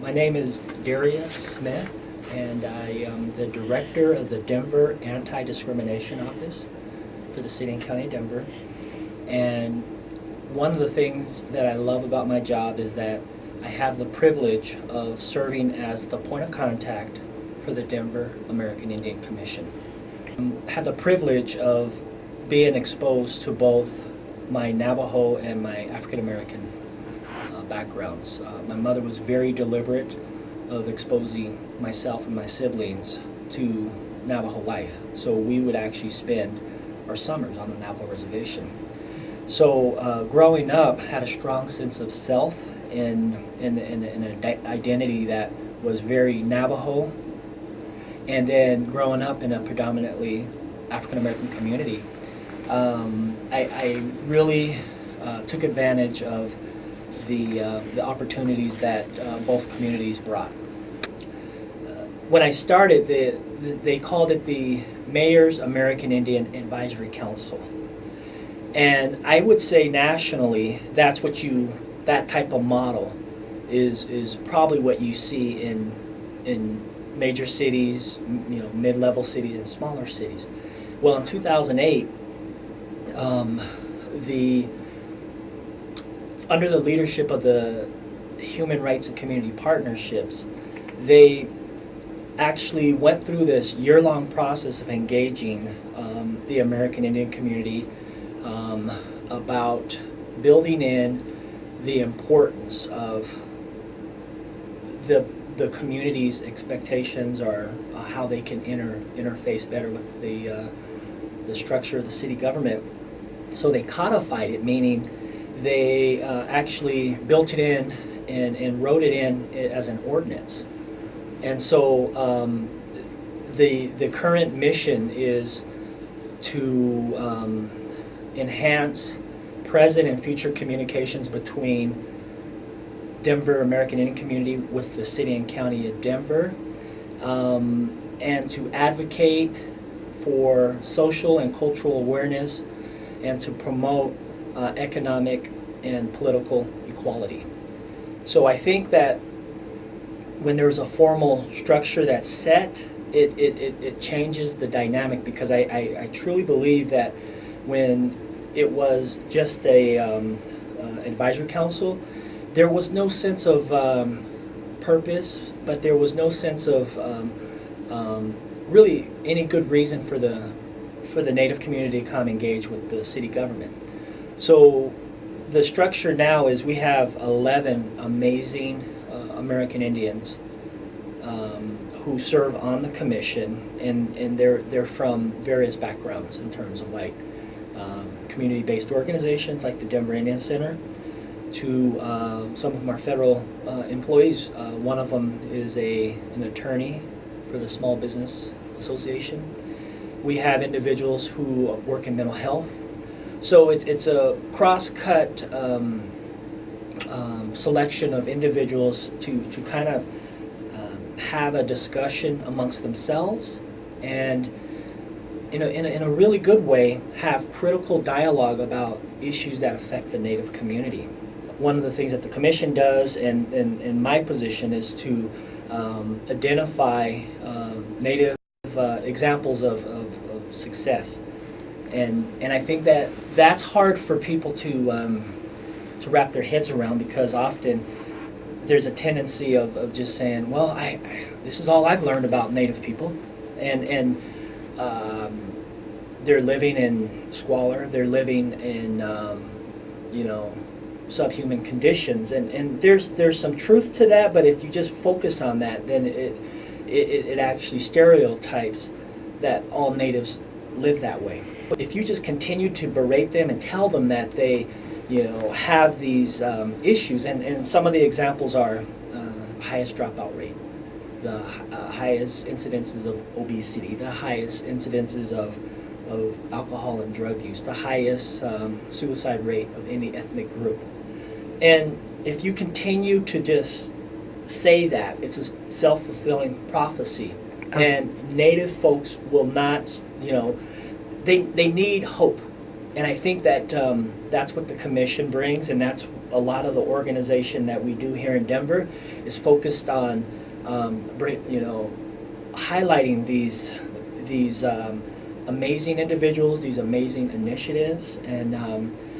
My name is Darius Smith, and I am the director of the Denver Anti-Discrimination Office for the City and County of Denver. And one of the things that I love about my job is that I have the privilege of serving as the point of contact for the Denver American Indian Commission. I have the privilege of being exposed to both my Navajo and my African American backgrounds. My mother was very deliberate of exposing myself and my siblings to Navajo life. So we would actually spend our summers on the Navajo Reservation. So growing up, had a strong sense of self and an identity that was very Navajo. And then growing up in a predominantly African American community, I really took advantage of the opportunities that both communities brought. When I started, they called it the Mayor's American Indian Advisory Council. And I would say nationally, that type of model is probably what you see in major cities, mid-level cities and smaller cities. Well, in 2008, under the leadership of the Human Rights and Community Partnerships, they actually went through this year-long process of engaging the American Indian community about building in the importance of the community's expectations, or how they can interface better with the structure of the city government. So they codified it, meaning they actually built it in and wrote it in as an ordinance. And so the current mission is to enhance present and future communications between Denver American Indian community with the City and County of Denver, and to advocate for social and cultural awareness and to promote economic and political equality. So I think that when there's a formal structure that's set, it changes the dynamic, because I truly believe that when it was just a advisory council, there was no sense of purpose, but there was no sense of really any good reason for the Native community to come engage with the city government. So the structure now is we have 11 amazing American Indians who serve on the commission, and they're from various backgrounds in terms of like community-based organizations like the Denver Indian Center, to some of our federal employees. One of them is an attorney for the Small Business Association. We have individuals who work in mental health. So it's a cross-cut selection of individuals to kind of have a discussion amongst themselves, and in a really good way have critical dialogue about issues that affect the Native community. One of the things that the commission does, and my position, is to identify Native examples of success. And I think that that's hard for people to wrap their heads around, because often there's a tendency of just saying, well, this is all I've learned about Native people, and they're living in squalor, they're living in subhuman conditions, and there's some truth to that, but if you just focus on that, then it actually stereotypes that all Natives live that way. If you just continue to berate them and tell them that they have these issues, and some of the examples are highest dropout rate, the highest incidences of obesity, the highest incidences of alcohol and drug use, the highest suicide rate of any ethnic group. And if you continue to just say that, it's a self-fulfilling prophecy. And Native folks will not, they need hope. And I think that that's what the commission brings, and that's a lot of the organization that we do here in Denver is focused on, highlighting these amazing individuals, these amazing initiatives, and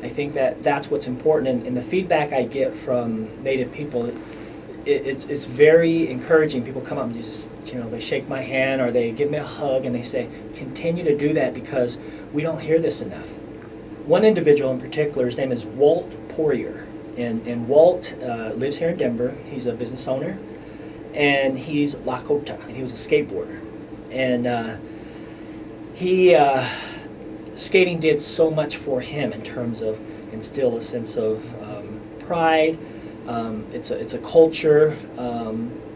I think that that's what's important. And the feedback I get from Native people, it's very encouraging. People come up and just, they shake my hand or they give me a hug and they say, continue to do that because we don't hear this enough. One individual in particular, his name is Walt Poirier, and Walt lives here in Denver. He's a business owner, and he's Lakota, and he was a skateboarder. And skating did so much for him in terms of instill a sense of pride. It's a culture.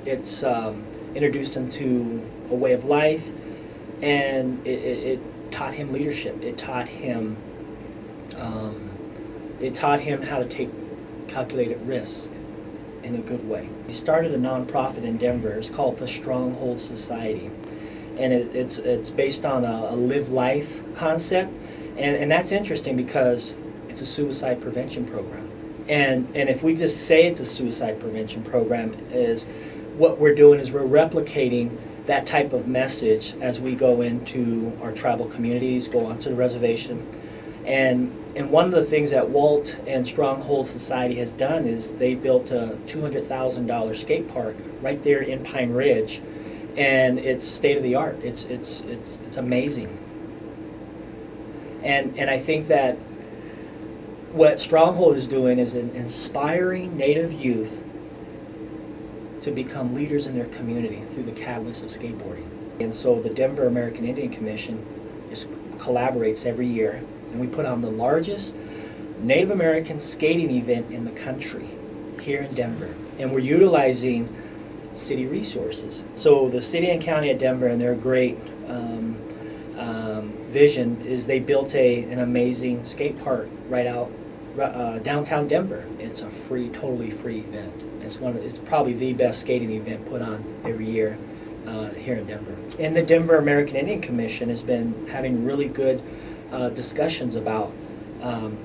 It's introduced him to a way of life, and it taught him leadership. It taught him how to take calculated risk in a good way. He started a nonprofit in Denver. It's called the Stronghold Society, and it's based on a live life concept, and that's interesting because it's a suicide prevention program. And if we just say it's a suicide prevention program, is what we're doing is we're replicating that type of message as we go into our tribal communities, go onto the reservation. And one of the things that Walt and Stronghold Society has done is they built a $200,000 skate park right there in Pine Ridge, and it's state of the art. It's amazing. And I think that what Stronghold is doing is inspiring Native youth to become leaders in their community through the catalyst of skateboarding. And so the Denver American Indian Commission collaborates every year, and we put on the largest Native American skating event in the country here in Denver. And we're utilizing city resources. So the city and county of Denver, and their great vision is they built an amazing skate park right out downtown Denver. It's a totally free event. It's probably the best skating event put on every year here in Denver. And the Denver American Indian Commission has been having really good discussions about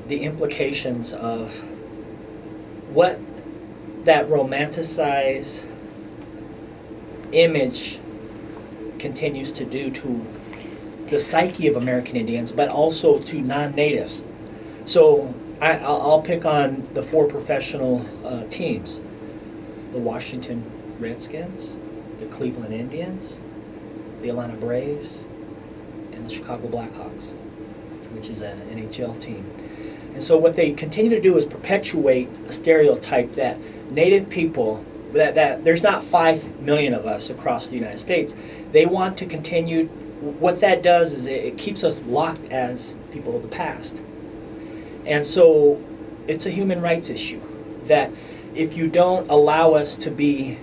the implications of what that romanticized image continues to do to the psyche of American Indians, but also to non-natives. So I'll pick on the 4 professional teams: the Washington Redskins, the Cleveland Indians, the Atlanta Braves, and the Chicago Blackhawks, which is an NHL team. And so what they continue to do is perpetuate a stereotype that Native people, that there's not 5 million of us across the United States. They want to continue. What that does is it keeps us locked as people of the past. And so it's a human rights issue that if you don't allow us to be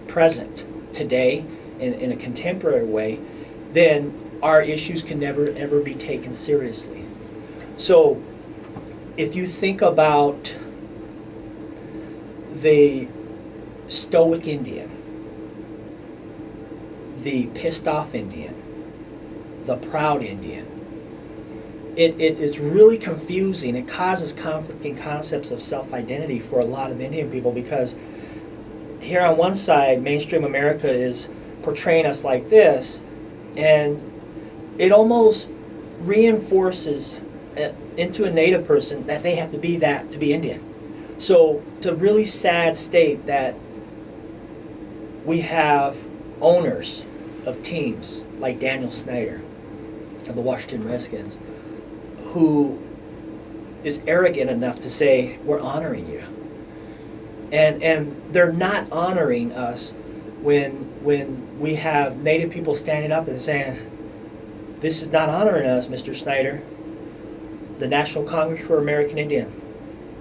present today in a contemporary way, then our issues can never ever be taken seriously. So if you think about the stoic Indian, the pissed off Indian, the proud Indian, it's really confusing. It causes conflicting concepts of self-identity for a lot of Indian people, because here on one side, mainstream America is portraying us like this, and it almost reinforces into a Native person that they have to be that to be Indian. So it's a really sad state that we have owners of teams like Daniel Snyder of the Washington Redskins, who is arrogant enough to say, we're honoring you. And they're not honoring us when we have Native people standing up and saying, this is not honoring us, Mr. Snyder. The National Congress for American Indian,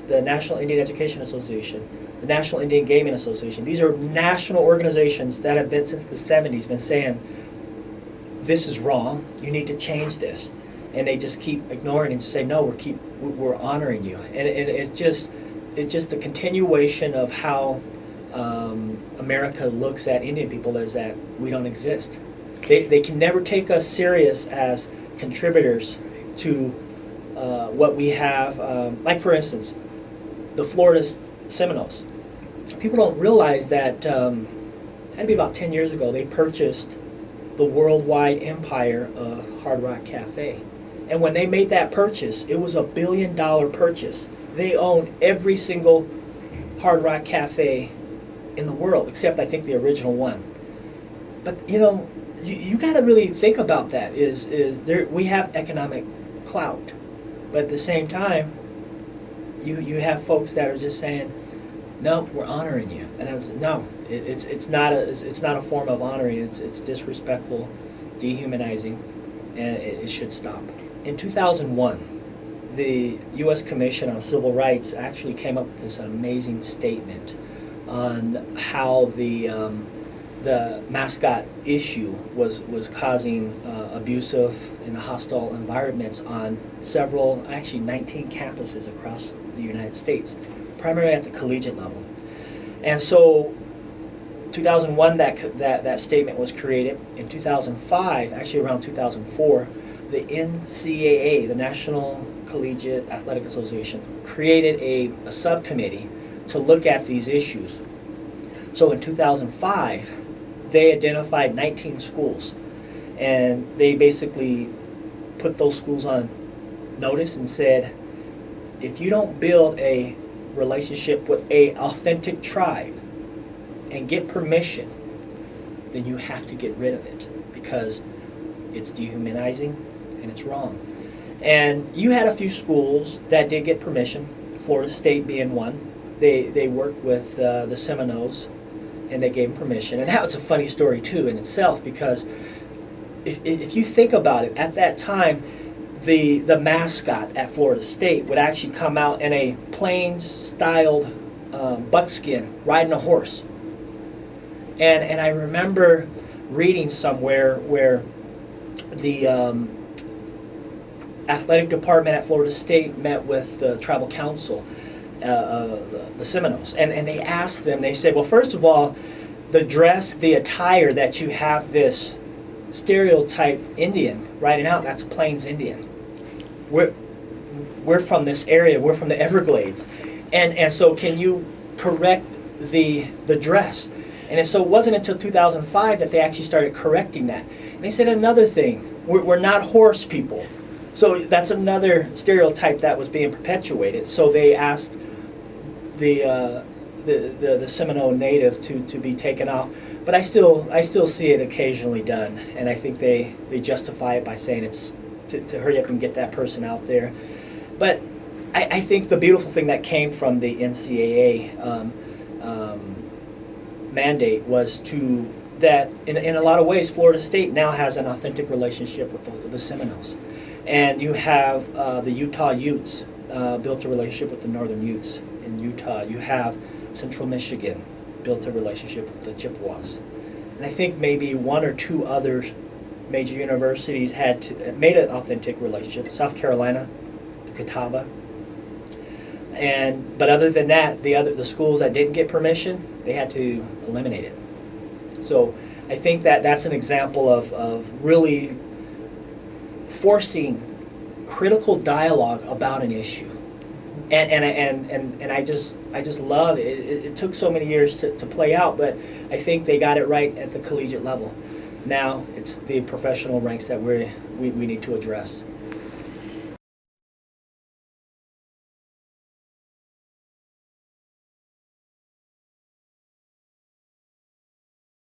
the National Indian Education Association, the National Indian Gaming Association. These are national organizations that have been since the 70s been saying, this is wrong, you need to change this. And they just keep ignoring and say, no, we're honoring you. And it's just the continuation of how America looks at Indian people, is that we don't exist. They can never take us serious as contributors to what we have. Like, for instance, the Florida Seminoles. People don't realize that had to be about 10 years ago, they purchased the worldwide empire of Hard Rock Cafe. And when they made that purchase, it was $1 billion purchase. They own every single Hard Rock Cafe in the world, except I think the original one. But you got to really think about that. Is there, we have economic clout, but at the same time, you have folks that are just saying, "No, we're honoring you," and I was no, it's not a form of honoring. It's disrespectful, dehumanizing, and it should stop. In 2001, the U.S. Commission on Civil Rights actually came up with this amazing statement on how the mascot issue was causing abusive and hostile environments on several, actually 19 campuses across the United States, primarily at the collegiate level. And so 2001, that statement was created. In 2005, actually around 2004, the NCAA, the National Collegiate Athletic Association, created a subcommittee to look at these issues. So in 2005, they identified 19 schools, and they basically put those schools on notice and said, if you don't build a relationship with an authentic tribe and get permission, then you have to get rid of it because it's dehumanizing and it's wrong. And you had a few schools that did get permission, Florida State being one. They worked with the Seminoles, and they gave them permission. And that was a funny story too in itself, because if you think about it, at that time, the mascot at Florida State would actually come out in a plain-styled buckskin, riding a horse. And I remember reading somewhere where the athletic department at Florida State met with the tribal council, the Seminoles, and they asked them, they said, well, first of all, the dress, the attire that you have this stereotype Indian riding out, that's a Plains Indian. We're from this area, we're from the Everglades, and so can you correct the dress? And so it wasn't until 2005 that they actually started correcting that. And they said another thing, we're not horse people. So that's another stereotype that was being perpetuated. So they asked the Seminole native to be taken off. But I still see it occasionally done, and I think they justify it by saying it's to hurry up and get that person out there. But I think the beautiful thing that came from the NCAA mandate was that in a lot of ways Florida State now has an authentic relationship with the Seminoles. And you have the Utah Utes built a relationship with the Northern Utes in Utah. You have Central Michigan built a relationship with the Chippewas. And I think maybe one or two other major universities made an authentic relationship. South Carolina, Catawba. But other than that, the schools that didn't get permission, they had to eliminate it. So I think that's an example of really forcing critical dialogue about an issue, and I just love it. It took so many years to play out, but I think they got it right at the collegiate level. Now it's the professional ranks that we need to address.